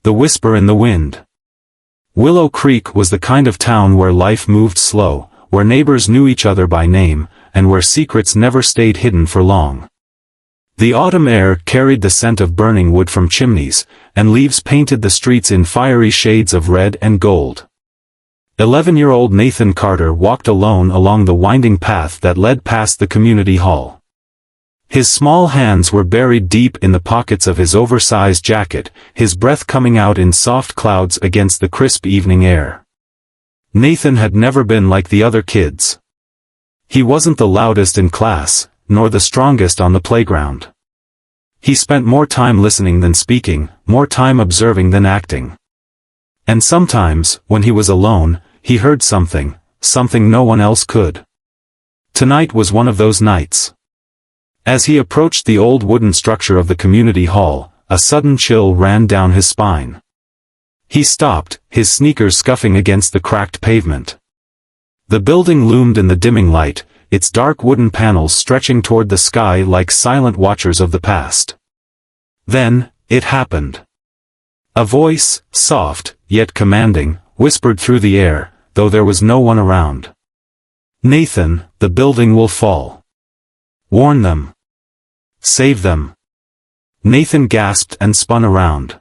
The whisper in the wind. Willow Creek was the kind of town where life moved slow, where neighbors knew each other by name, and where secrets never stayed hidden for long. The autumn air carried the scent of burning wood from chimneys, and leaves painted the streets in fiery shades of red and gold. 11-year-old Nathan Carter walked alone along the winding path that led past the community hall. His small hands were buried deep in the pockets of his oversized jacket, his breath coming out in soft clouds against the crisp evening air. Nathan had never been like the other kids. He wasn't the loudest in class, nor the strongest on the playground. He spent more time listening than speaking, more time observing than acting. And sometimes, when he was alone, he heard something no one else could. Tonight was one of those nights. As he approached the old wooden structure of the community hall, a sudden chill ran down his spine. He stopped, his sneakers scuffing against the cracked pavement. The building loomed in the dimming light, its dark wooden panels stretching toward the sky like silent watchers of the past. Then, it happened. A voice, soft, yet commanding, whispered through the air, though there was no one around. "Nathan, the building will fall. Warn them. Save them." Nathan gasped and spun around.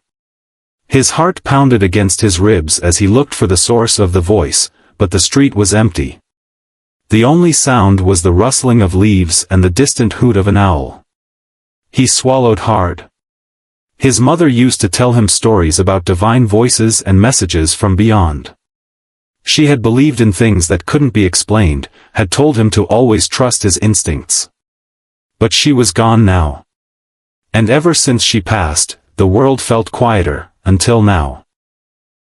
His heart pounded against his ribs as he looked for the source of the voice, but the street was empty. The only sound was the rustling of leaves and the distant hoot of an owl. He swallowed hard. His mother used to tell him stories about divine voices and messages from beyond. She had believed in things that couldn't be explained, had told him to always trust his instincts. But she was gone now. And ever since she passed, the world felt quieter, until now.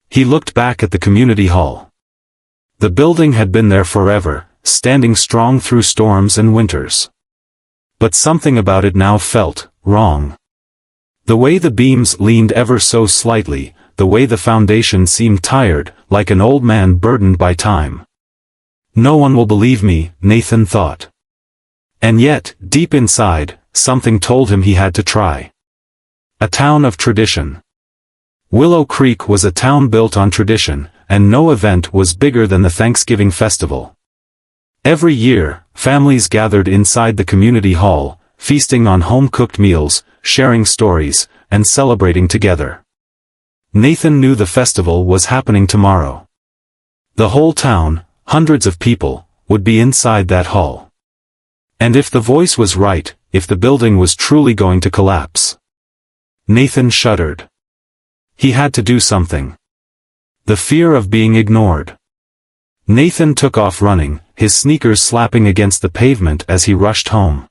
He looked back at the community hall. The building had been there forever, standing strong through storms and winters. But something about it now felt wrong. The way the beams leaned ever so slightly, the way the foundation seemed tired, like an old man burdened by time. No one will believe me, Nathan thought. And yet, deep inside, something told him he had to try. A town of tradition. Willow Creek was a town built on tradition, and no event was bigger than the Thanksgiving festival. Every year, families gathered inside the community hall, feasting on home-cooked meals, sharing stories, and celebrating together. Nathan knew the festival was happening tomorrow. The whole town, hundreds of people, would be inside that hall. And if the voice was right, if the building was truly going to collapse. Nathan shuddered. He had to do something. The fear of being ignored. Nathan took off running, his sneakers slapping against the pavement as he rushed home.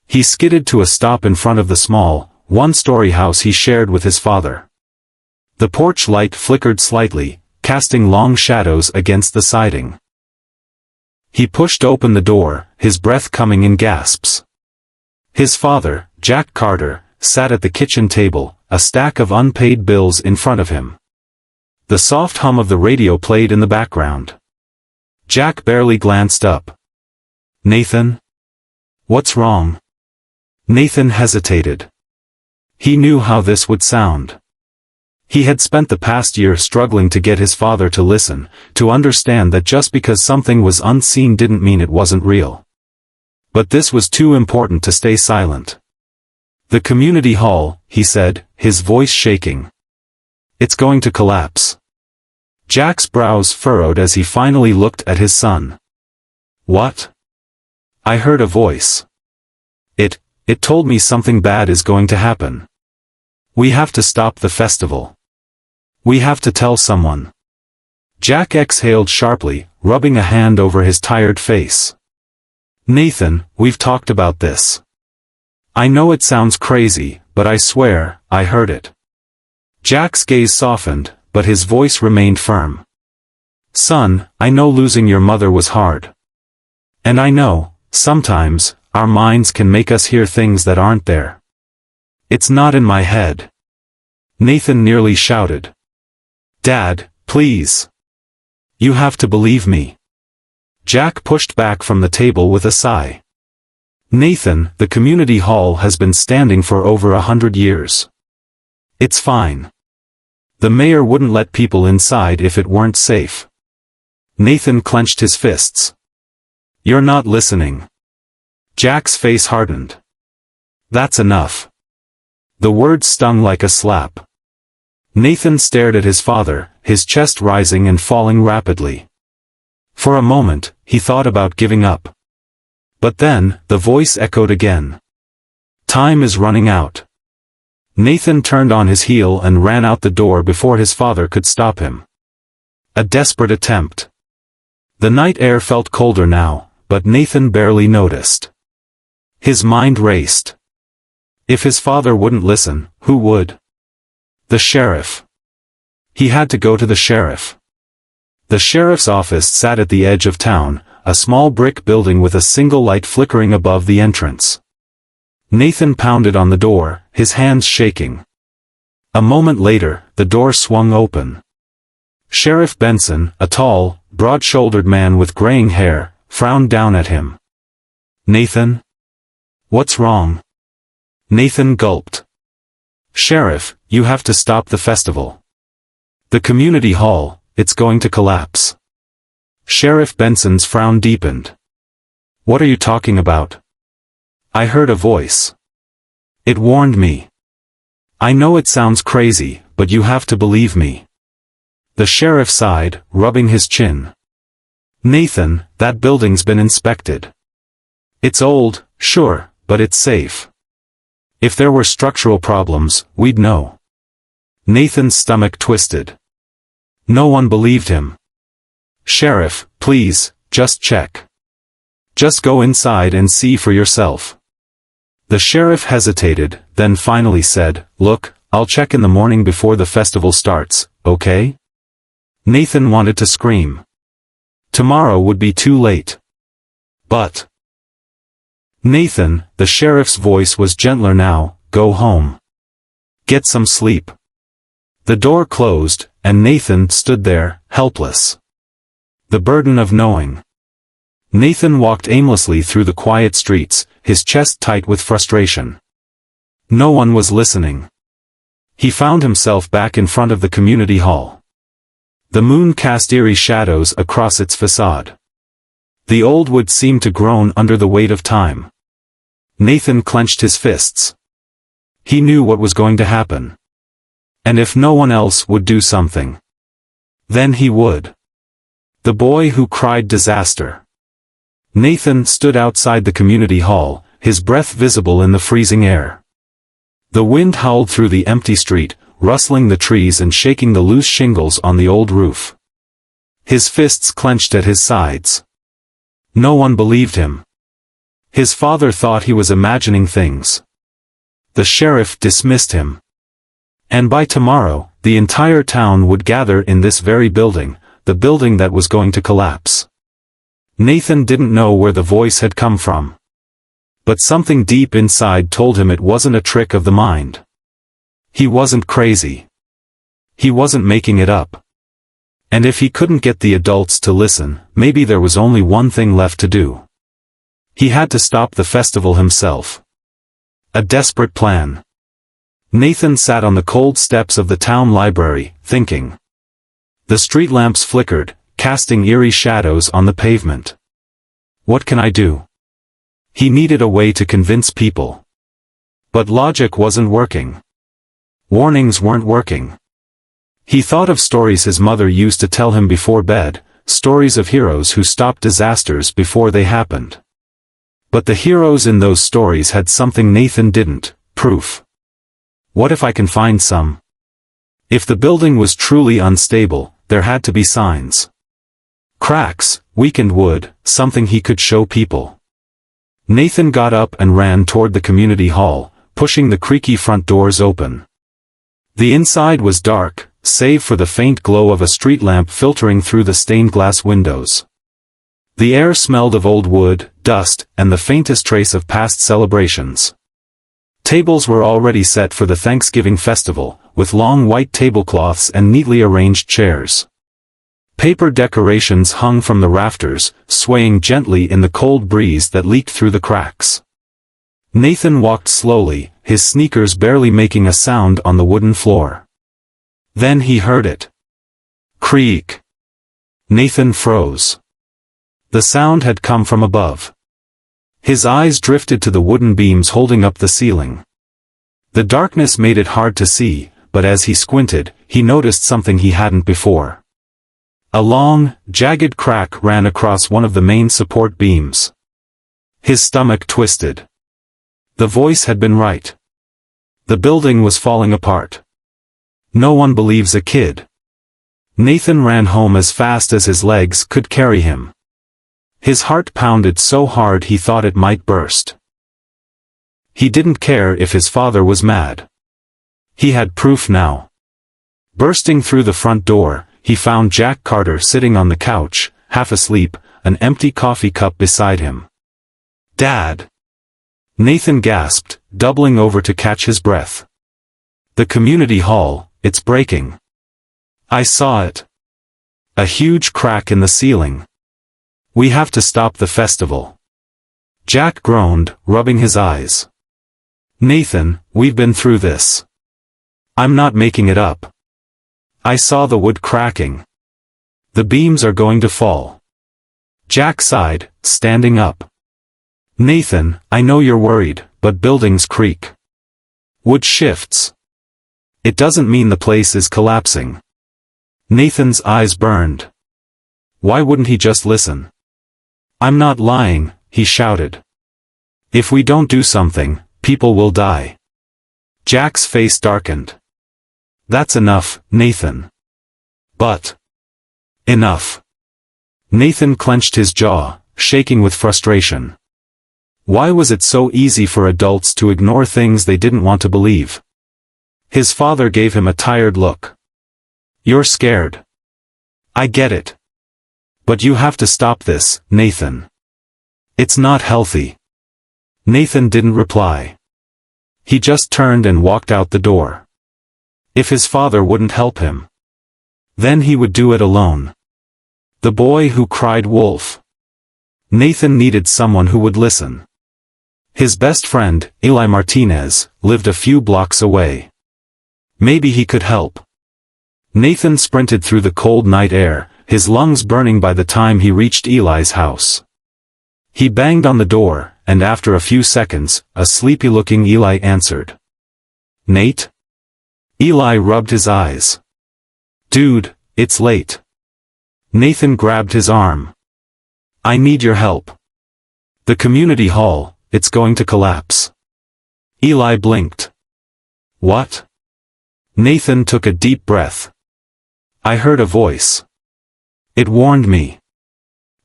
He skidded to a stop in front of the small, one-story house he shared with his father. The porch light flickered slightly, casting long shadows against the siding. He pushed open the door, his breath coming in gasps. His father, Jack Carter, sat at the kitchen table, a stack of unpaid bills in front of him. The soft hum of the radio played in the background. Jack barely glanced up. "Nathan? What's wrong?" Nathan hesitated. He knew how this would sound. He had spent the past year struggling to get his father to listen, to understand that just because something was unseen didn't mean it wasn't real. But this was too important to stay silent. "The community hall," he said, his voice shaking. "It's going to collapse." Jack's brows furrowed as he finally looked at his son. "What?" "I heard a voice. It told me something bad is going to happen. We have to stop the festival. We have to tell someone." Jack exhaled sharply, rubbing a hand over his tired face. "Nathan, we've talked about this. I know it sounds crazy, but I swear, I heard it." Jack's gaze softened, but his voice remained firm. "Son, I know losing your mother was hard. And I know, sometimes, our minds can make us hear things that aren't there. It's not in my head." Nathan nearly shouted. "Dad, please. You have to believe me." Jack pushed back from the table with a sigh. "Nathan, the community hall has been standing for over 100 years. It's fine. The mayor wouldn't let people inside if it weren't safe. Nathan clenched his fists. You're not listening. Jack's face hardened. That's enough. The words stung like a slap. Nathan stared at his father, his chest rising and falling rapidly. For a moment, he thought about giving up. But then, the voice echoed again. Time is running out. Nathan turned on his heel and ran out the door before his father could stop him. A desperate attempt. The night air felt colder now, but Nathan barely noticed. His mind raced. If his father wouldn't listen, who would? The sheriff. He had to go to the sheriff. The sheriff's office sat at the edge of town, a small brick building with a single light flickering above the entrance. Nathan pounded on the door, his hands shaking. A moment later, the door swung open. Sheriff Benson, a tall, broad-shouldered man with graying hair, frowned down at him. Nathan? What's wrong? Nathan gulped. Sheriff, you have to stop the festival. The community hall, it's going to collapse. Sheriff Benson's frown deepened. What are you talking about? I heard a voice. It warned me. I know it sounds crazy, but you have to believe me. The sheriff sighed, rubbing his chin. Nathan, that building's been inspected. It's old, sure, but it's safe. If there were structural problems, we'd know. Nathan's stomach twisted. No one believed him. Sheriff, please, just check. Just go inside and see for yourself. The sheriff hesitated, then finally said, Look, I'll check in the morning before the festival starts, okay? Nathan wanted to scream. Tomorrow would be too late. But Nathan, the sheriff's voice was gentler now, go home. Get some sleep. The door closed, and Nathan stood there, helpless. The burden of knowing. Nathan walked aimlessly through the quiet streets, his chest tight with frustration. No one was listening. He found himself back in front of the community hall. The moon cast eerie shadows across its facade. The old wood seemed to groan under the weight of time. Nathan clenched his fists. He knew what was going to happen. And if no one else would do something, then he would. The boy who cried disaster. Nathan stood outside the community hall, his breath visible in the freezing air. The wind howled through the empty street, rustling the trees and shaking the loose shingles on the old roof. His fists clenched at his sides. No one believed him. His father thought he was imagining things. The sheriff dismissed him. And by tomorrow, the entire town would gather in this very building, the building that was going to collapse. Nathan didn't know where the voice had come from. But something deep inside told him it wasn't a trick of the mind. He wasn't crazy. He wasn't making it up. And if he couldn't get the adults to listen, maybe there was only one thing left to do. He had to stop the festival himself. A desperate plan. Nathan sat on the cold steps of the town library, thinking. The street lamps flickered, casting eerie shadows on the pavement. What can I do? He needed a way to convince people. But logic wasn't working. Warnings weren't working. He thought of stories his mother used to tell him before bed, stories of heroes who stopped disasters before they happened. But the heroes in those stories had something Nathan didn't, proof. What if I can find some? If the building was truly unstable, there had to be signs. Cracks, weakened wood, something he could show people. Nathan got up and ran toward the community hall, pushing the creaky front doors open. The inside was dark, save for the faint glow of a street lamp filtering through the stained glass windows. The air smelled of old wood, dust, and the faintest trace of past celebrations. Tables were already set for the Thanksgiving festival, with long white tablecloths and neatly arranged chairs. Paper decorations hung from the rafters, swaying gently in the cold breeze that leaked through the cracks. Nathan walked slowly, his sneakers barely making a sound on the wooden floor. Then he heard it. Creak. Nathan froze. The sound had come from above. His eyes drifted to the wooden beams holding up the ceiling. The darkness made it hard to see, but as he squinted, he noticed something he hadn't before. A long, jagged crack ran across one of the main support beams. His stomach twisted. The voice had been right. The building was falling apart. No one believes a kid. Nathan ran home as fast as his legs could carry him. His heart pounded so hard he thought it might burst. He didn't care if his father was mad. He had proof now. Bursting through the front door, he found Jack Carter sitting on the couch, half asleep, an empty coffee cup beside him. "Dad!" Nathan gasped, doubling over to catch his breath. "The community hall, it's breaking. I saw it. A huge crack in the ceiling. We have to stop the festival." Jack groaned, rubbing his eyes. "Nathan, we've been through this. I'm not making it up. I saw the wood cracking. The beams are going to fall." Jack sighed, standing up. "Nathan, I know you're worried, but buildings creak. Wood shifts. It doesn't mean the place is collapsing." Nathan's eyes burned. Why wouldn't he just listen? "I'm not lying," he shouted. "If we don't do something, people will die." Jack's face darkened. "That's enough, Nathan." "But enough." Nathan clenched his jaw, shaking with frustration. Why was it so easy for adults to ignore things they didn't want to believe? His father gave him a tired look. "You're scared. I get it. But you have to stop this, Nathan. It's not healthy." Nathan didn't reply. He just turned and walked out the door. If his father wouldn't help him, then he would do it alone. The boy who cried wolf. Nathan needed someone who would listen. His best friend, Eli Martinez, lived a few blocks away. Maybe he could help. Nathan sprinted through the cold night air, his lungs burning by the time he reached Eli's house. He banged on the door, and after a few seconds, a sleepy-looking Eli answered. "Nate?" Eli rubbed his eyes. "Dude, it's late." Nathan grabbed his arm. "I need your help. The community hall, it's going to collapse." Eli blinked. "What?" Nathan took a deep breath. "I heard a voice. It warned me.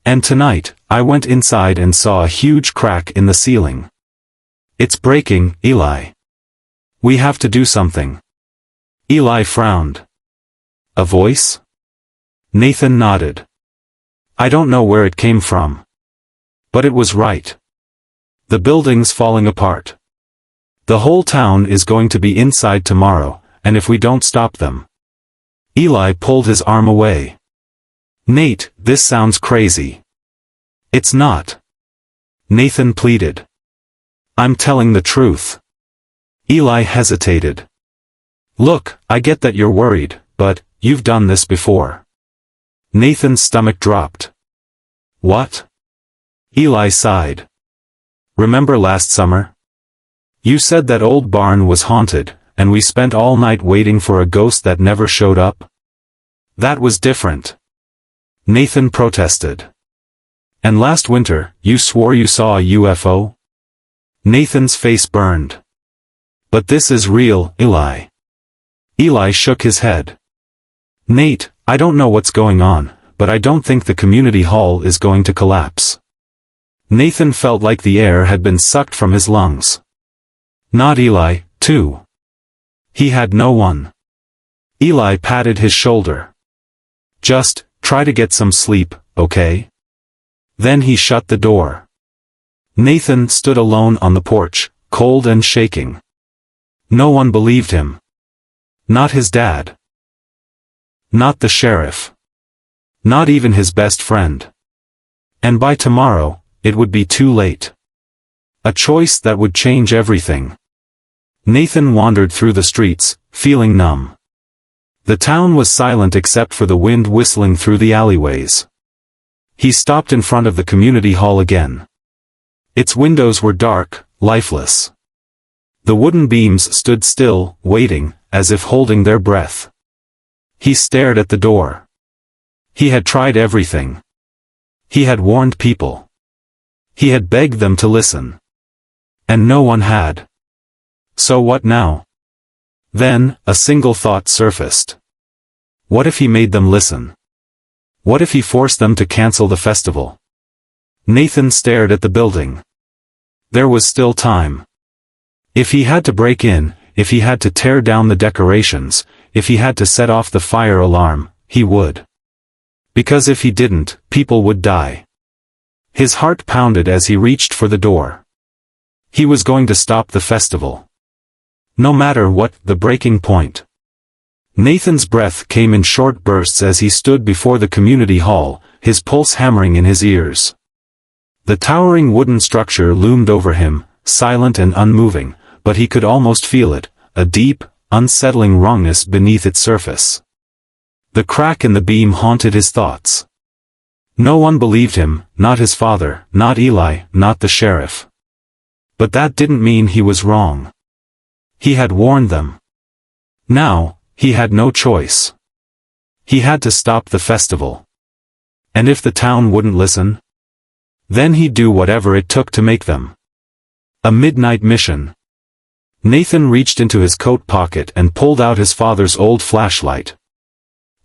And tonight, I went inside and saw a huge crack in the ceiling. It's breaking, Eli. We have to do something." Eli frowned. "A voice?" Nathan nodded. "I don't know where it came from. But it was right. The building's falling apart. The whole town is going to be inside tomorrow, and if we don't stop them." Eli pulled his arm away. "Nate, this sounds crazy." "It's not." Nathan pleaded. "I'm telling the truth." Eli hesitated. "Look, I get that you're worried, but you've done this before." Nathan's stomach dropped. "What?" Eli sighed. "Remember last summer? You said that old barn was haunted, and we spent all night waiting for a ghost that never showed up? That was different." Nathan protested. "And last winter, you swore you saw a UFO?" Nathan's face burned. "But this is real, Eli." Eli shook his head. "Nate, I don't know what's going on, but I don't think the community hall is going to collapse." Nathan felt like the air had been sucked from his lungs. Not Eli, too. He had no one. Eli patted his shoulder. "Just, try to get some sleep, okay?" Then he shut the door. Nathan stood alone on the porch, cold and shaking. No one believed him. Not his dad. Not the sheriff. Not even his best friend. And by tomorrow, it would be too late. A choice that would change everything. Nathan wandered through the streets, feeling numb. The town was silent except for the wind whistling through the alleyways. He stopped in front of the community hall again. Its windows were dark, lifeless. The wooden beams stood still, waiting, as if holding their breath. He stared at the door. He had tried everything. He had warned people. He had begged them to listen. And no one had. So what now? Then, a single thought surfaced. What if he made them listen? What if he forced them to cancel the festival? Nathan stared at the building. There was still time. If he had to break in, if he had to tear down the decorations, if he had to set off the fire alarm, he would. Because if he didn't, people would die. His heart pounded as he reached for the door. He was going to stop the festival. No matter what the breaking point. Nathan's breath came in short bursts as he stood before the community hall, his pulse hammering in his ears. The towering wooden structure loomed over him, silent and unmoving, but he could almost feel it, a deep, unsettling wrongness beneath its surface. The crack in the beam haunted his thoughts. No one believed him, not his father, not Eli, not the sheriff. But that didn't mean he was wrong. He had warned them. Now, he had no choice. He had to stop the festival. And if the town wouldn't listen? Then he'd do whatever it took to make them. A midnight mission. Nathan reached into his coat pocket and pulled out his father's old flashlight.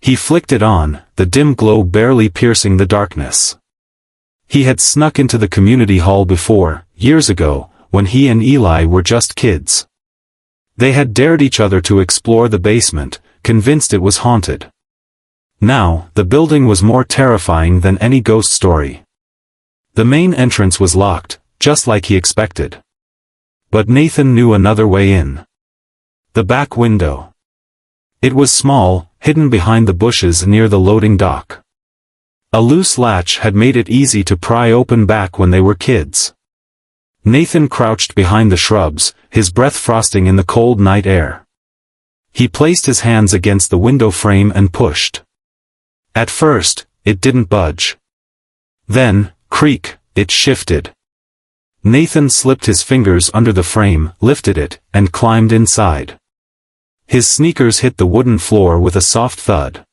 He flicked it on, the dim glow barely piercing the darkness. He had snuck into the community hall before, years ago, when he and Eli were just kids. They had dared each other to explore the basement, convinced it was haunted. Now, the building was more terrifying than any ghost story. The main entrance was locked, just like he expected. But Nathan knew another way in. The back window. It was small, hidden behind the bushes near the loading dock. A loose latch had made it easy to pry open back when they were kids. Nathan crouched behind the shrubs, his breath frosting in the cold night air. He placed his hands against the window frame and pushed. At first, it didn't budge. Then, creak, it shifted. Nathan slipped his fingers under the frame, lifted it, and climbed inside. His sneakers hit the wooden floor with a soft thud.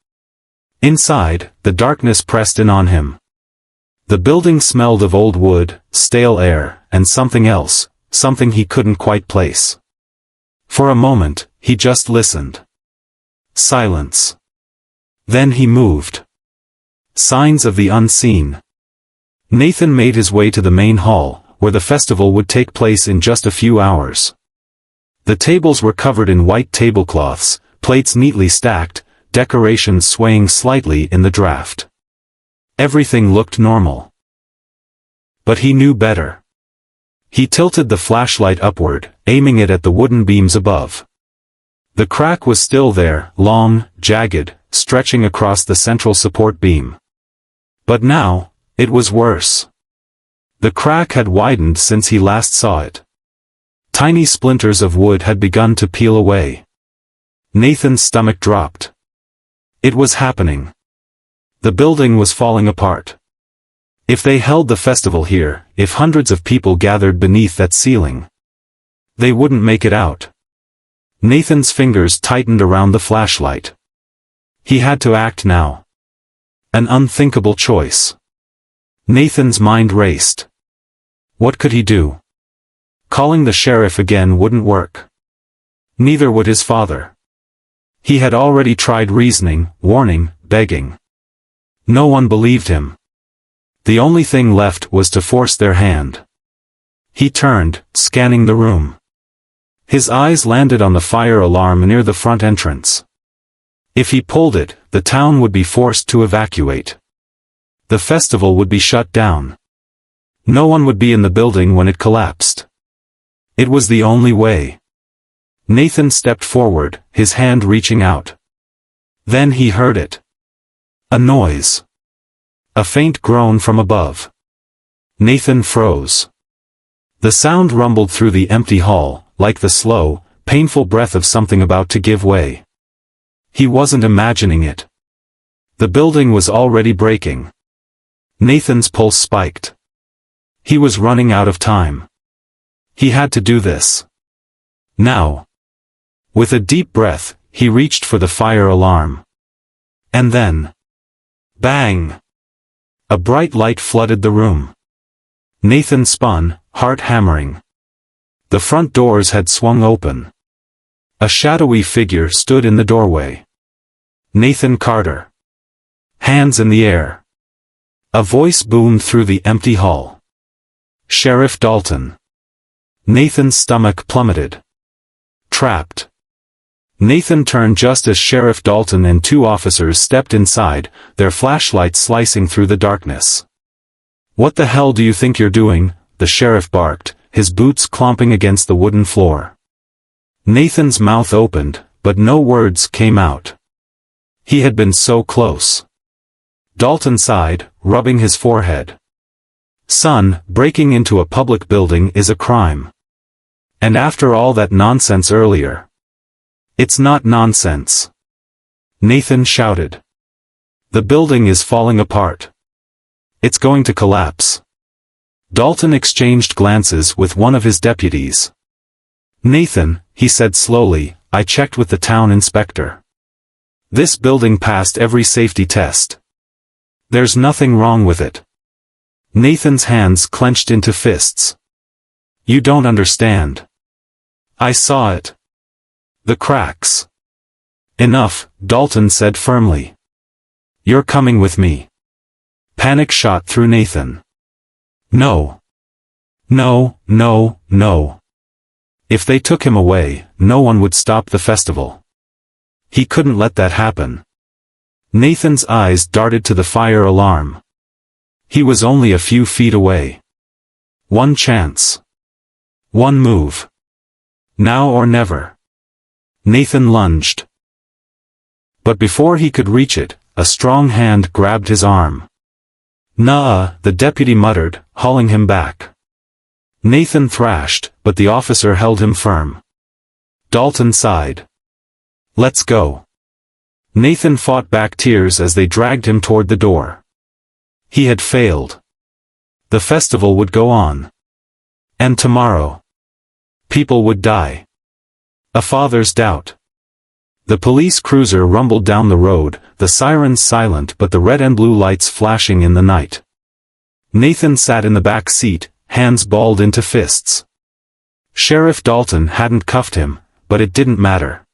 Inside, the darkness pressed in on him. The building smelled of old wood, stale air, and something else, something he couldn't quite place. For a moment, he just listened. Silence. Then he moved. Signs of the unseen. Nathan made his way to the main hall, where the festival would take place in just a few hours. The tables were covered in white tablecloths, plates neatly stacked, decorations swaying slightly in the draft. Everything looked normal. But he knew better. He tilted the flashlight upward, aiming it at the wooden beams above. The crack was still there, long, jagged, stretching across the central support beam. But now, it was worse. The crack had widened since he last saw it. Tiny splinters of wood had begun to peel away. Nathan's stomach dropped. It was happening. The building was falling apart. If they held the festival here, if hundreds of people gathered beneath that ceiling, they wouldn't make it out. Nathan's fingers tightened around the flashlight. He had to act now. An unthinkable choice. Nathan's mind raced. What could he do? Calling the sheriff again wouldn't work. Neither would his father. He had already tried reasoning, warning, begging. No one believed him. The only thing left was to force their hand. He turned, scanning the room. His eyes landed on the fire alarm near the front entrance. If he pulled it, the town would be forced to evacuate. The festival would be shut down. No one would be in the building when it collapsed. It was the only way. Nathan stepped forward, his hand reaching out. Then he heard it. A noise. A faint groan from above. Nathan froze. The sound rumbled through the empty hall, like the slow, painful breath of something about to give way. He wasn't imagining it. The building was already breaking. Nathan's pulse spiked. He was running out of time. He had to do this. Now. With a deep breath, he reached for the fire alarm. And then. Bang! A bright light flooded the room. Nathan spun, heart hammering. The front doors had swung open. A shadowy figure stood in the doorway. Nathan Carter. Hands in the air. A voice boomed through the empty hall. Sheriff Dalton. Nathan's stomach plummeted. Trapped. Nathan turned just as Sheriff Dalton and two officers stepped inside, their flashlights slicing through the darkness. "What the hell do you think you're doing?" the sheriff barked, his boots clomping against the wooden floor. Nathan's mouth opened, but no words came out. He had been so close. Dalton sighed, rubbing his forehead. "Son, breaking into a public building is a crime. And after all that nonsense earlier." "It's not nonsense," Nathan shouted. "The building is falling apart. It's going to collapse." Dalton exchanged glances with one of his deputies. "Nathan," he said slowly, "I checked with the town inspector. This building passed every safety test. There's nothing wrong with it." Nathan's hands clenched into fists. "You don't understand. I saw it. The cracks." "Enough," Dalton said firmly. "You're coming with me." Panic shot through Nathan. No. No, no, no. If they took him away, no one would stop the festival. He couldn't let that happen. Nathan's eyes darted to the fire alarm. He was only a few feet away. One chance. One move. Now or never. Nathan lunged. But before he could reach it, a strong hand grabbed his arm. "Nuh-uh," the deputy muttered, hauling him back. Nathan thrashed, but the officer held him firm. Dalton sighed. "Let's go." Nathan fought back tears as they dragged him toward the door. He had failed. The festival would go on. And tomorrow. People would die. A father's doubt. The police cruiser rumbled down the road, the sirens silent but the red and blue lights flashing in the night. Nathan sat in the back seat, hands balled into fists. Sheriff Dalton hadn't cuffed him, but it didn't matter.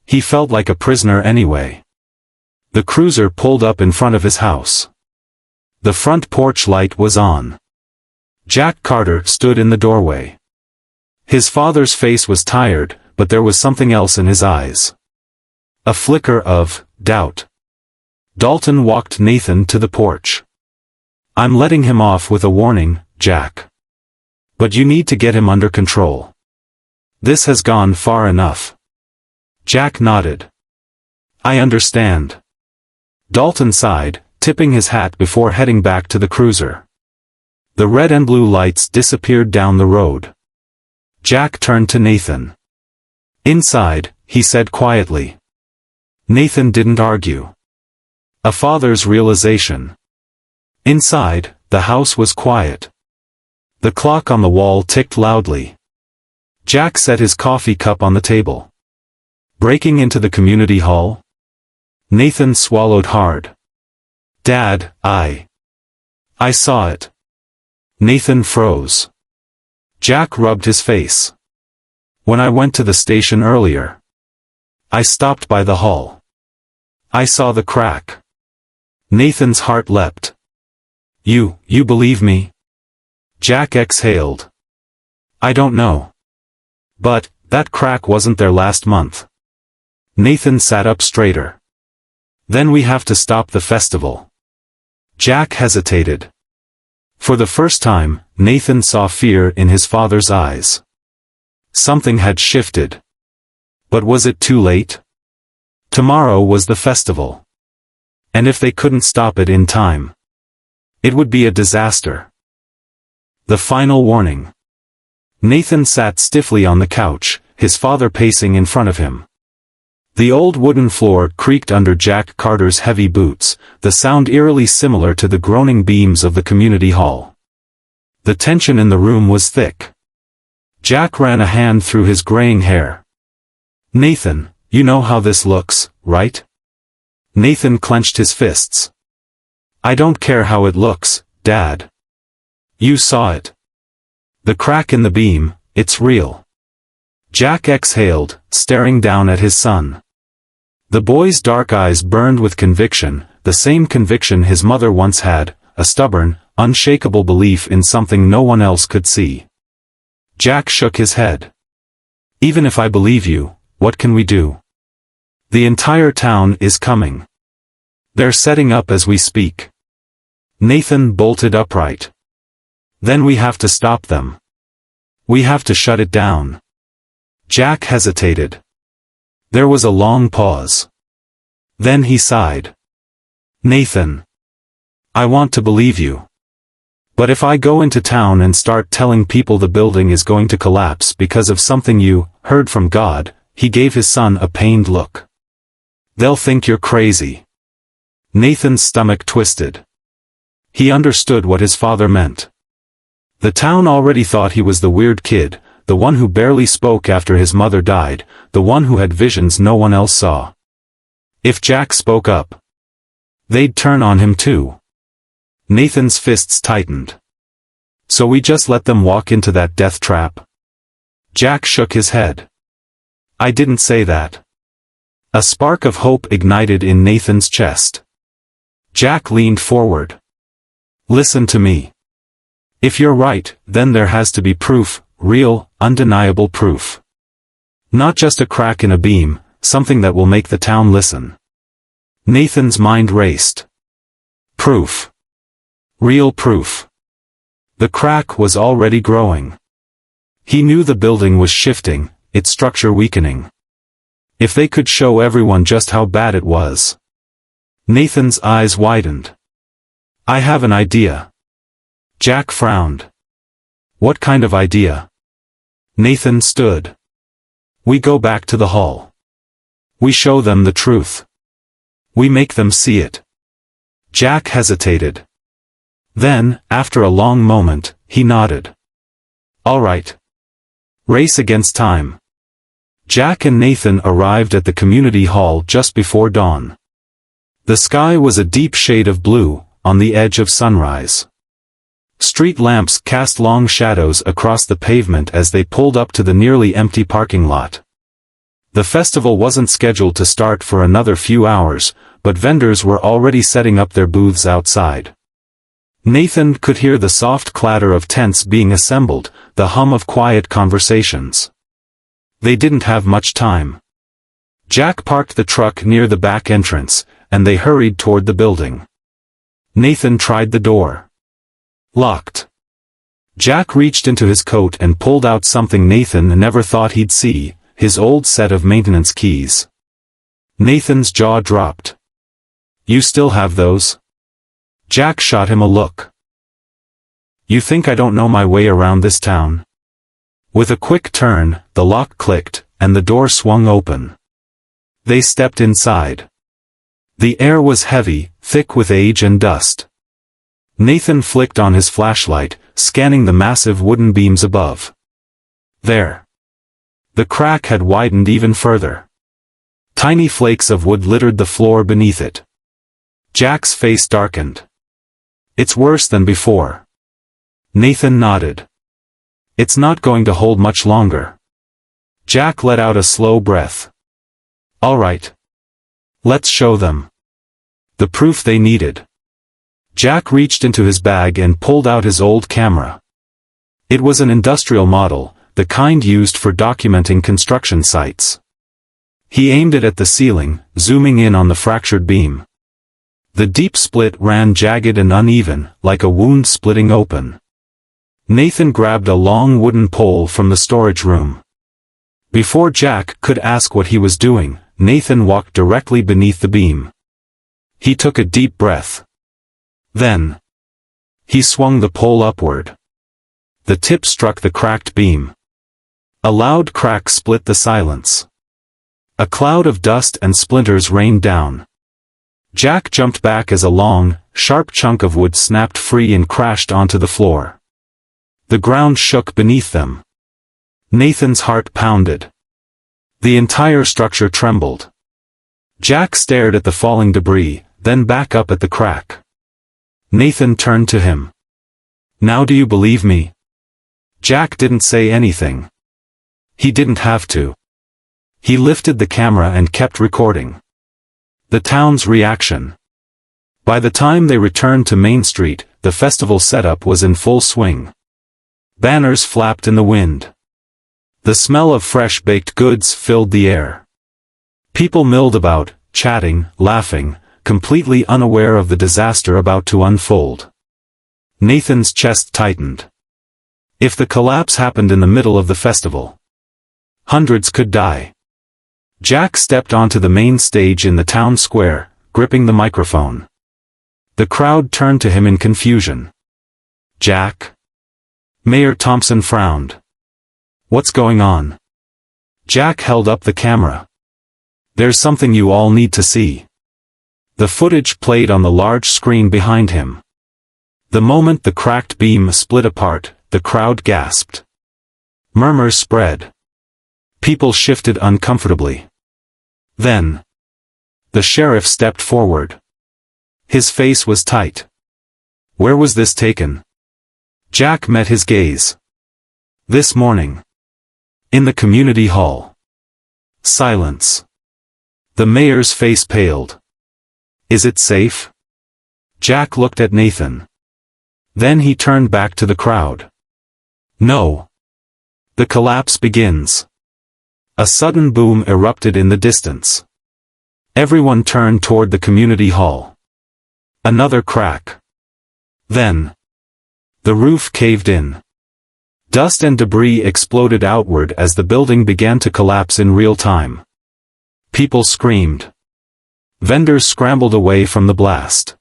He felt like a prisoner anyway. The cruiser pulled up in front of his house. The front porch light was on. Jack Carter stood in the doorway. His father's face was tired, but there was something else in his eyes. A flicker of doubt. Dalton walked Nathan to the porch. "I'm letting him off with a warning, Jack. But you need to get him under control. This has gone far enough." Jack nodded. "I understand." Dalton sighed, tipping his hat before heading back to the cruiser. The red and blue lights disappeared down the road. Jack turned to Nathan. "Inside," he said quietly. Nathan didn't argue. A father's realization. Inside, the house was quiet. The clock on the wall ticked loudly. Jack set his coffee cup on the table. Breaking into the community hall? Nathan swallowed hard. "Dad, I saw it." Nathan froze. Jack rubbed his face. "When I went to the station earlier. I stopped by the hall. I saw the crack." Nathan's heart leapt. You believe me?" Jack exhaled. "I don't know. But, that crack wasn't there last month." Nathan sat up straighter. "Then we have to stop the festival." Jack hesitated. For the first time, Nathan saw fear in his father's eyes. Something had shifted. But was it too late? Tomorrow was the festival. And if they couldn't stop it in time, it would be a disaster. The final warning. Nathan sat stiffly on the couch, his father pacing in front of him. The old wooden floor creaked under Jack Carter's heavy boots, the sound eerily similar to the groaning beams of the community hall. The tension in the room was thick. Jack ran a hand through his graying hair. "Nathan, you know how this looks, right?" Nathan clenched his fists. "I don't care how it looks, Dad. You saw it. The crack in the beam, it's real." Jack exhaled, staring down at his son. The boy's dark eyes burned with conviction, the same conviction his mother once had, a stubborn, unshakable belief in something no one else could see. Jack shook his head. "Even if I believe you, what can we do? The entire town is coming. They're setting up as we speak." Nathan bolted upright. "Then we have to stop them. We have to shut it down." Jack hesitated. There was a long pause. Then he sighed. "Nathan. I want to believe you. But if I go into town and start telling people the building is going to collapse because of something you heard from God," he gave his son a pained look. "They'll think you're crazy." Nathan's stomach twisted. He understood what his father meant. The town already thought he was the weird kid, the one who barely spoke after his mother died, the one who had visions no one else saw. If Jack spoke up, they'd turn on him too. Nathan's fists tightened. "So we just let them walk into that death trap?" Jack shook his head. "I didn't say that." A spark of hope ignited in Nathan's chest. Jack leaned forward. "Listen to me. If you're right, then there has to be proof, real, undeniable proof. Not just a crack in a beam, something that will make the town listen." Nathan's mind raced. Proof. Real proof. The crack was already growing. He knew the building was shifting, its structure weakening. If they could show everyone just how bad it was. Nathan's eyes widened. "I have an idea." Jack frowned. "What kind of idea?" Nathan stood. "We go back to the hall. We show them the truth. We make them see it." Jack hesitated. Then, after a long moment, he nodded. "All right. Race against time." Jack and Nathan arrived at the community hall just before dawn. The sky was a deep shade of blue, on the edge of sunrise. Street lamps cast long shadows across the pavement as they pulled up to the nearly empty parking lot. The festival wasn't scheduled to start for another few hours, but vendors were already setting up their booths outside. Nathan could hear the soft clatter of tents being assembled, the hum of quiet conversations. They didn't have much time. Jack parked the truck near the back entrance, and they hurried toward the building. Nathan tried the door. Locked. Jack reached into his coat and pulled out something Nathan never thought he'd see, his old set of maintenance keys. Nathan's jaw dropped. "You still have those?" Jack shot him a look. "You think I don't know my way around this town?" With a quick turn, the lock clicked, and the door swung open. They stepped inside. The air was heavy, thick with age and dust. Nathan flicked on his flashlight, scanning the massive wooden beams above. There. The crack had widened even further. Tiny flakes of wood littered the floor beneath it. Jack's face darkened. "It's worse than before." Nathan nodded. "It's not going to hold much longer." Jack let out a slow breath. "All right. Let's show them the proof they needed." Jack reached into his bag and pulled out his old camera. It was an industrial model, the kind used for documenting construction sites. He aimed it at the ceiling, zooming in on the fractured beam. The deep split ran jagged and uneven, like a wound splitting open. Nathan grabbed a long wooden pole from the storage room. Before Jack could ask what he was doing, Nathan walked directly beneath the beam. He took a deep breath. Then, he swung the pole upward. The tip struck the cracked beam. A loud crack split the silence. A cloud of dust and splinters rained down. Jack jumped back as a long, sharp chunk of wood snapped free and crashed onto the floor. The ground shook beneath them. Nathan's heart pounded. The entire structure trembled. Jack stared at the falling debris, then back up at the crack. Nathan turned to him. "Now do you believe me?" Jack didn't say anything. He didn't have to. He lifted the camera and kept recording. The town's reaction. By the time they returned to Main Street, the festival setup was in full swing. Banners flapped in the wind. The smell of fresh baked goods filled the air. People milled about, chatting, laughing, completely unaware of the disaster about to unfold. Nathan's chest tightened. If the collapse happened in the middle of the festival, hundreds could die. Jack stepped onto the main stage in the town square, gripping the microphone. The crowd turned to him in confusion. "Jack?" Mayor Thompson frowned. "What's going on?" Jack held up the camera. "There's something you all need to see." The footage played on the large screen behind him. The moment the cracked beam split apart, the crowd gasped. Murmurs spread. People shifted uncomfortably. Then, the sheriff stepped forward. His face was tight. "Where was this taken?" Jack met his gaze. "This morning. In the community hall." Silence. The mayor's face paled. "Is it safe?" Jack looked at Nathan. Then he turned back to the crowd. "No. The collapse begins." A sudden boom erupted in the distance. Everyone turned toward the community hall. Another crack. Then, the roof caved in. Dust and debris exploded outward as the building began to collapse in real time. People screamed. Vendors scrambled away from the blast.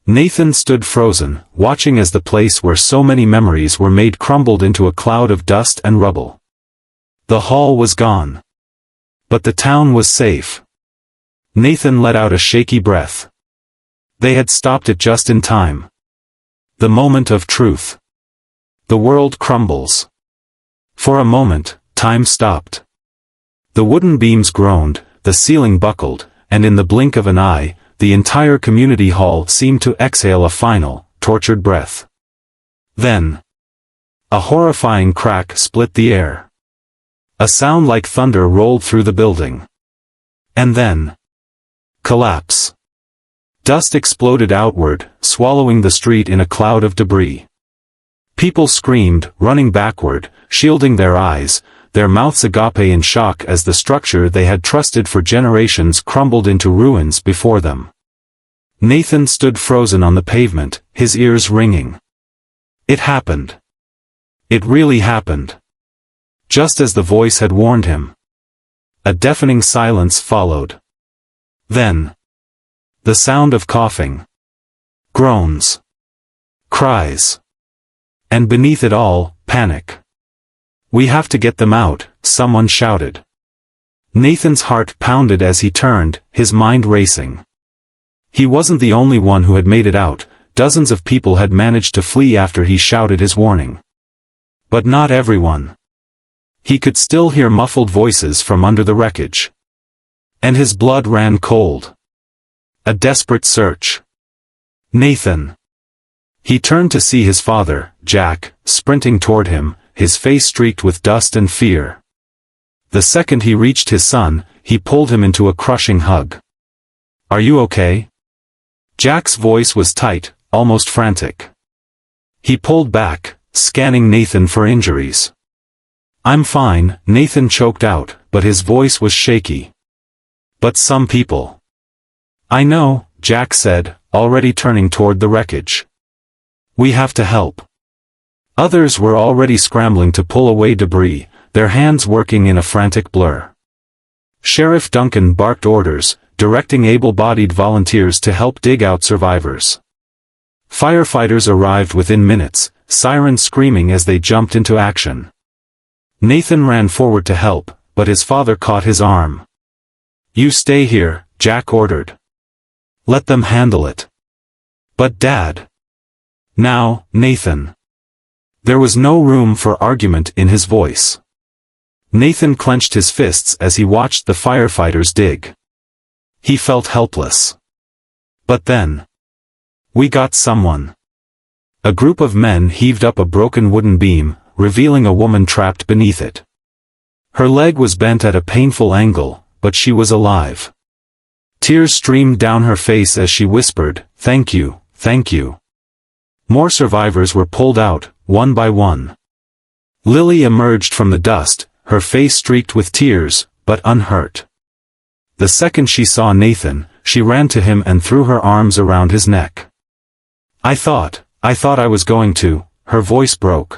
Nathan stood frozen, watching as the place where so many memories were made crumbled into a cloud of dust and rubble. The hall was gone. But the town was safe. Nathan let out a shaky breath. They had stopped it just in time. The moment of truth. The world crumbles. For a moment, time stopped. The wooden beams groaned, the ceiling buckled, and in the blink of an eye, the entire community hall seemed to exhale a final, tortured breath. Then, a horrifying crack split the air. A sound like thunder rolled through the building. And then, collapse. Dust exploded outward, swallowing the street in a cloud of debris. People screamed, running backward, shielding their eyes, their mouths agape in shock as the structure they had trusted for generations crumbled into ruins before them. Nathan stood frozen on the pavement, his ears ringing. It happened. It really happened. Just as the voice had warned him. A deafening silence followed. Then, the sound of coughing. Groans. Cries. And beneath it all, panic. "We have to get them out," someone shouted. Nathan's heart pounded as he turned, his mind racing. He wasn't the only one who had made it out, dozens of people had managed to flee after he shouted his warning. But not everyone. He could still hear muffled voices from under the wreckage. And his blood ran cold. A desperate search. Nathan. He turned to see his father, Jack, sprinting toward him, his face streaked with dust and fear. The second he reached his son, he pulled him into a crushing hug. "Are you okay?" Jack's voice was tight, almost frantic. He pulled back, scanning Nathan for injuries. "I'm fine," Nathan choked out, but his voice was shaky. "But some people." "I know," Jack said, already turning toward the wreckage. "We have to help." Others were already scrambling to pull away debris, their hands working in a frantic blur. Sheriff Duncan barked orders, directing able-bodied volunteers to help dig out survivors. Firefighters arrived within minutes, sirens screaming as they jumped into action. Nathan ran forward to help, but his father caught his arm. "You stay here," Jack ordered. "Let them handle it." "But Dad." "Now, Nathan." There was no room for argument in his voice. Nathan clenched his fists as he watched the firefighters dig. He felt helpless. But then, "We got someone." A group of men heaved up a broken wooden beam, revealing a woman trapped beneath it. Her leg was bent at a painful angle, but she was alive. Tears streamed down her face as she whispered, "Thank you, thank you." More survivors were pulled out, one by one. Lily emerged from the dust, her face streaked with tears, but unhurt. The second she saw Nathan, she ran to him and threw her arms around his neck. I thought I was going to," her voice broke.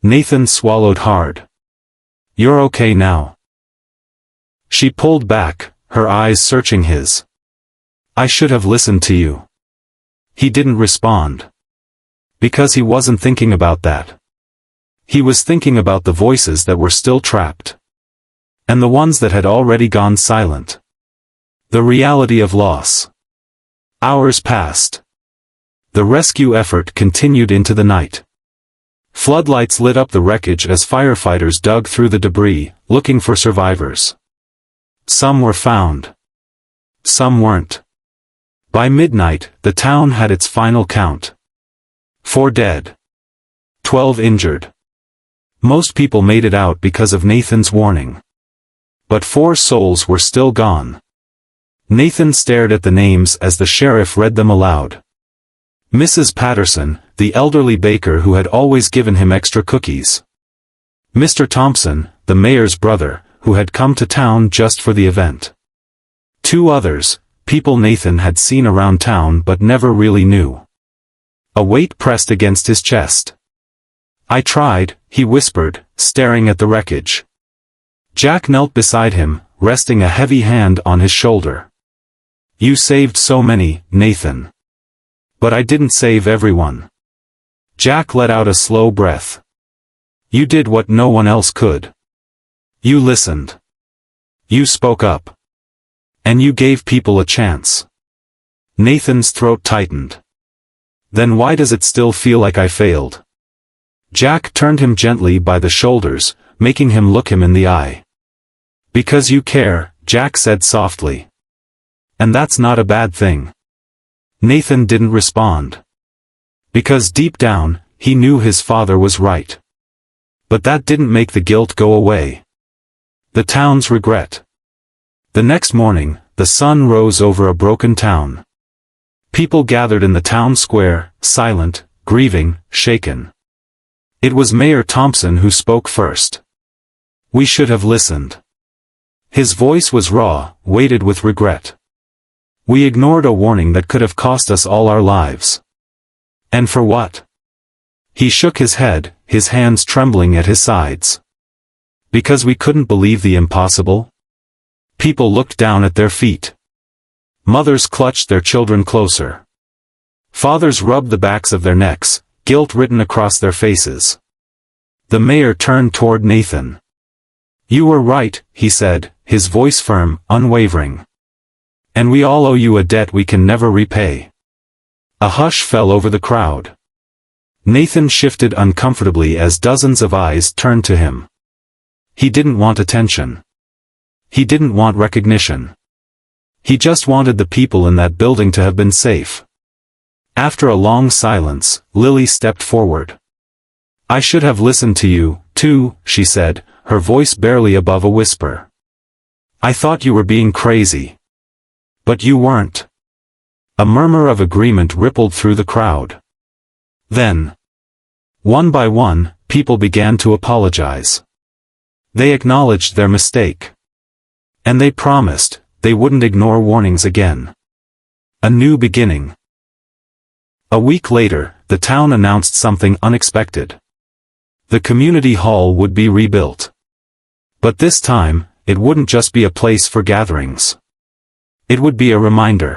Nathan swallowed hard. "You're okay now." She pulled back, her eyes searching his. "I should have listened to you." He didn't respond. Because he wasn't thinking about that. He was thinking about the voices that were still trapped. And the ones that had already gone silent. The reality of loss. Hours passed. The rescue effort continued into the night. Floodlights lit up the wreckage as firefighters dug through the debris, looking for survivors. Some were found. Some weren't. By midnight, the town had its final count. 4 dead. 12 injured. Most people made it out because of Nathan's warning. But 4 souls were still gone. Nathan stared at the names as the sheriff read them aloud. Mrs. Patterson, the elderly baker who had always given him extra cookies. Mr. Thompson, the mayor's brother, who had come to town just for the event. 2 others, people Nathan had seen around town but never really knew. A weight pressed against his chest. "I tried," he whispered, staring at the wreckage. Jack knelt beside him, resting a heavy hand on his shoulder. "You saved so many, Nathan. But I didn't save everyone." Jack let out a slow breath. "You did what no one else could. You listened. You spoke up. And you gave people a chance." Nathan's throat tightened. "Then why does it still feel like I failed?" Jack turned him gently by the shoulders, making him look him in the eye. "Because you care," Jack said softly. "And that's not a bad thing." Nathan didn't respond. Because deep down, he knew his father was right. But that didn't make the guilt go away. The town's regret. The next morning, the sun rose over a broken town. People gathered in the town square, silent, grieving, shaken. It was Mayor Thompson who spoke first. "We should have listened." His voice was raw, weighted with regret. "We ignored a warning that could have cost us all our lives." "And for what?" He shook his head, his hands trembling at his sides. "Because we couldn't believe the impossible?" People looked down at their feet. Mothers clutched their children closer. Fathers rubbed the backs of their necks, guilt written across their faces. The mayor turned toward Nathan. "You were right," he said, his voice firm, unwavering. "And we all owe you a debt we can never repay." A hush fell over the crowd. Nathan shifted uncomfortably as dozens of eyes turned to him. He didn't want attention. He didn't want recognition. He just wanted the people in that building to have been safe. After a long silence, Lily stepped forward. "I should have listened to you, too," she said, her voice barely above a whisper. "I thought you were being crazy. But you weren't." A murmur of agreement rippled through the crowd. Then, one by one, people began to apologize. They acknowledged their mistake. And they promised they wouldn't ignore warnings again. A new beginning. A week later, the town announced something unexpected. The community hall would be rebuilt. But this time, it wouldn't just be a place for gatherings. It would be a reminder.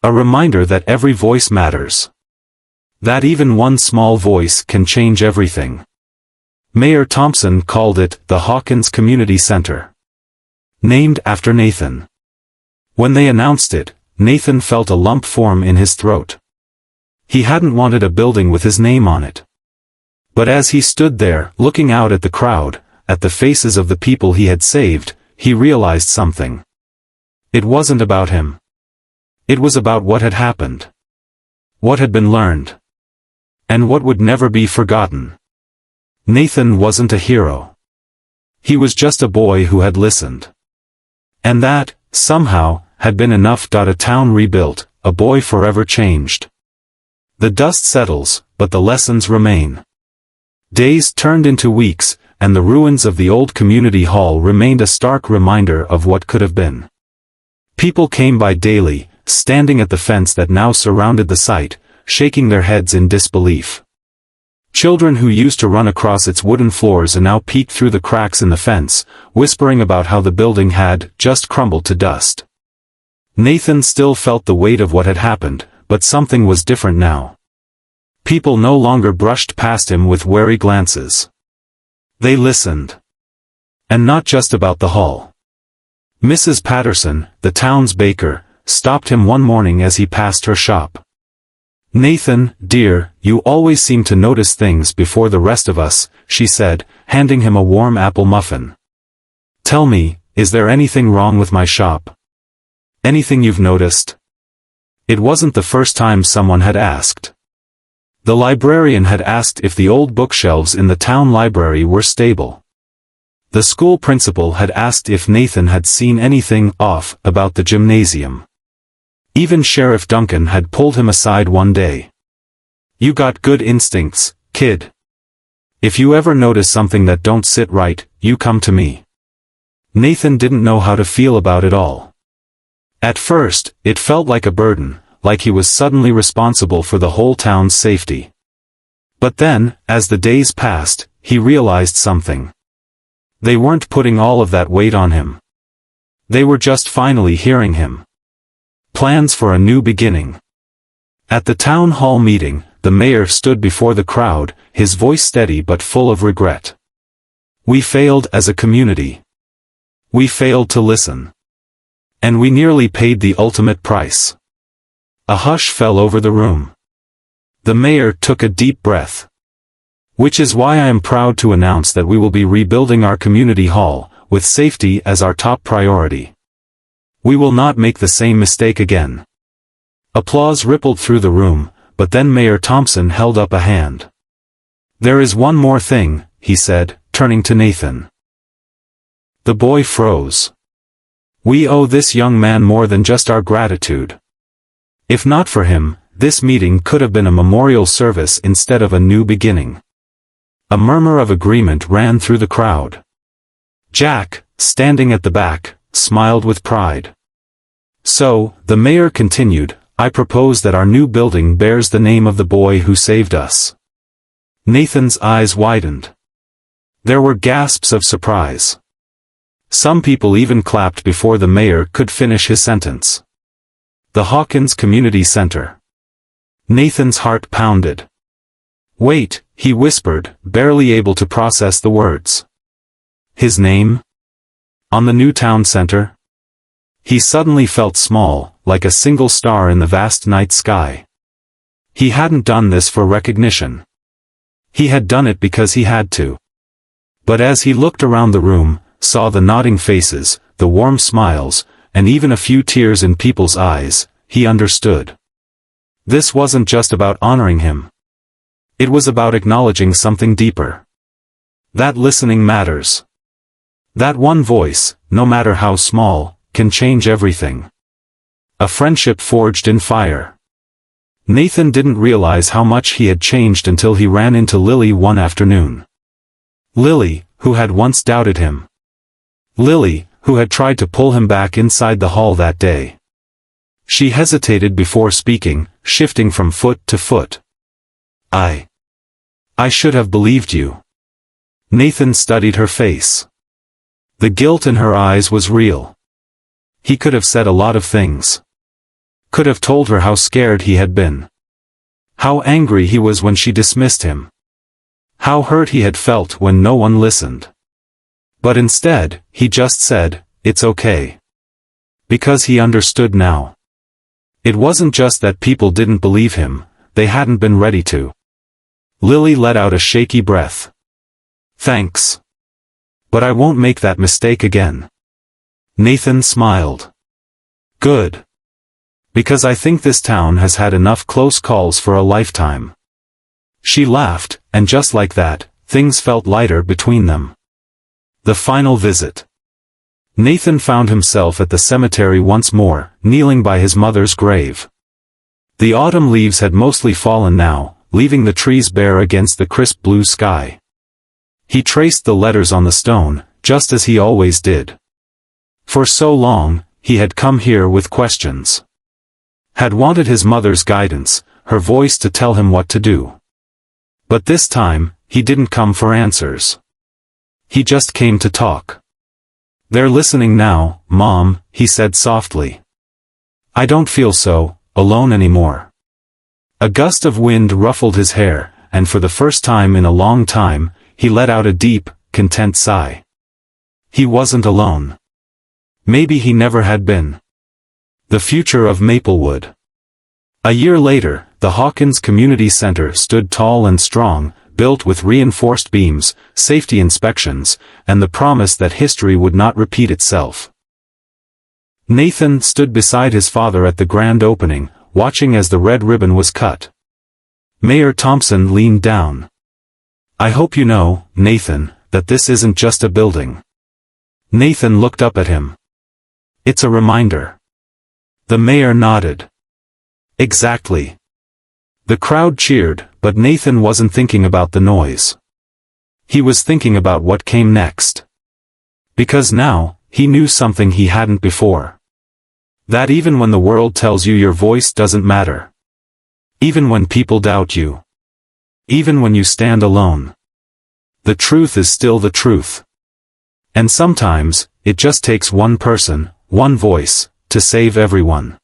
A reminder that every voice matters. That even one small voice can change everything. Mayor Thompson called it the Hawkins Community Center, named after Nathan. When they announced it, Nathan felt a lump form in his throat. He hadn't wanted a building with his name on it. But as he stood there, looking out at the crowd, at the faces of the people he had saved, he realized something. It wasn't about him. It was about what had happened. What had been learned. And what would never be forgotten. Nathan wasn't a hero. He was just a boy who had listened. And that, somehow, had been enough. A town rebuilt, a boy forever changed. The dust settles, but the lessons remain. Days turned into weeks, and the ruins of the old community hall remained a stark reminder of what could have been. People came by daily, standing at the fence that now surrounded the site, shaking their heads in disbelief. Children who used to run across its wooden floors and now peeked through the cracks in the fence, whispering about how the building had just crumbled to dust. Nathan still felt the weight of what had happened, but something was different now. People no longer brushed past him with wary glances. They listened. And not just about the hall. Mrs. Patterson, the town's baker, stopped him one morning as he passed her shop. "Nathan, dear, you always seem to notice things before the rest of us," she said, handing him a warm apple muffin. "Tell me, is there anything wrong with my shop? Anything you've noticed?" It wasn't the first time someone had asked. The librarian had asked if the old bookshelves in the town library were stable. The school principal had asked if Nathan had seen anything off about the gymnasium. Even Sheriff Duncan had pulled him aside one day. "You got good instincts, kid. If you ever notice something that don't sit right, you come to me." Nathan didn't know how to feel about it all. At first, it felt like a burden, like he was suddenly responsible for the whole town's safety. But then, as the days passed, he realized something. They weren't putting all of that weight on him. They were just finally hearing him. Plans for a new beginning. At the town hall meeting, the mayor stood before the crowd, his voice steady but full of regret. "We failed as a community. We failed to listen. And we nearly paid the ultimate price." A hush fell over the room. The mayor took a deep breath. "Which is why I am proud to announce that we will be rebuilding our community hall, with safety as our top priority. We will not make the same mistake again." Applause rippled through the room, but then Mayor Thompson held up a hand. "There is one more thing," he said, turning to Nathan. The boy froze. "We owe this young man more than just our gratitude. If not for him, this meeting could have been a memorial service instead of a new beginning." A murmur of agreement ran through the crowd. Jack, standing at the back, smiled with pride. "So," the mayor continued, "I propose that our new building bears the name of the boy who saved us." Nathan's eyes widened. There were gasps of surprise. Some people even clapped before the mayor could finish his sentence. The Hawkins Community Center. Nathan's heart pounded. "Wait," he whispered, barely able to process the words. "His name? On the new town center?" He suddenly felt small, like a single star in the vast night sky. He hadn't done this for recognition. He had done it because he had to. But as he looked around the room, saw the nodding faces, the warm smiles, and even a few tears in people's eyes, he understood. This wasn't just about honoring him. It was about acknowledging something deeper. That listening matters. That one voice, no matter how small, can change everything. A friendship forged in fire. Nathan didn't realize how much he had changed until he ran into Lily one afternoon. Lily, who had once doubted him. Lily, who had tried to pull him back inside the hall that day. She hesitated before speaking, shifting from foot to foot. I should have believed you." Nathan studied her face. The guilt in her eyes was real. He could have said a lot of things. Could have told her how scared he had been. How angry he was when she dismissed him. How hurt he had felt when no one listened. But instead, he just said, "It's okay." Because he understood now. It wasn't just that people didn't believe him, they hadn't been ready to. Lily let out a shaky breath. "Thanks. But I won't make that mistake again." Nathan smiled. "Good. Because I think this town has had enough close calls for a lifetime." She laughed, and just like that, things felt lighter between them. The final visit. Nathan found himself at the cemetery once more, kneeling by his mother's grave. The autumn leaves had mostly fallen now, leaving the trees bare against the crisp blue sky. He traced the letters on the stone, just as he always did. For so long, he had come here with questions. Had wanted his mother's guidance, her voice to tell him what to do. But this time, he didn't come for answers. He just came to talk. "They're listening now, Mom," he said softly. "I don't feel so alone anymore." A gust of wind ruffled his hair, and for the first time in a long time, he let out a deep, content sigh. He wasn't alone. Maybe he never had been. The future of Maplewood. A year later, the Hawkins Community Center stood tall and strong, built with reinforced beams, safety inspections, and the promise that history would not repeat itself. Nathan stood beside his father at the grand opening, watching as the red ribbon was cut. Mayor Thompson leaned down. "I hope you know, Nathan, that this isn't just a building." Nathan looked up at him. "It's a reminder." The mayor nodded. "Exactly." The crowd cheered, but Nathan wasn't thinking about the noise. He was thinking about what came next. Because now, he knew something he hadn't before. That even when the world tells you your voice doesn't matter. Even when people doubt you. Even when you stand alone. The truth is still the truth. And sometimes, it just takes one person, one voice, to save everyone.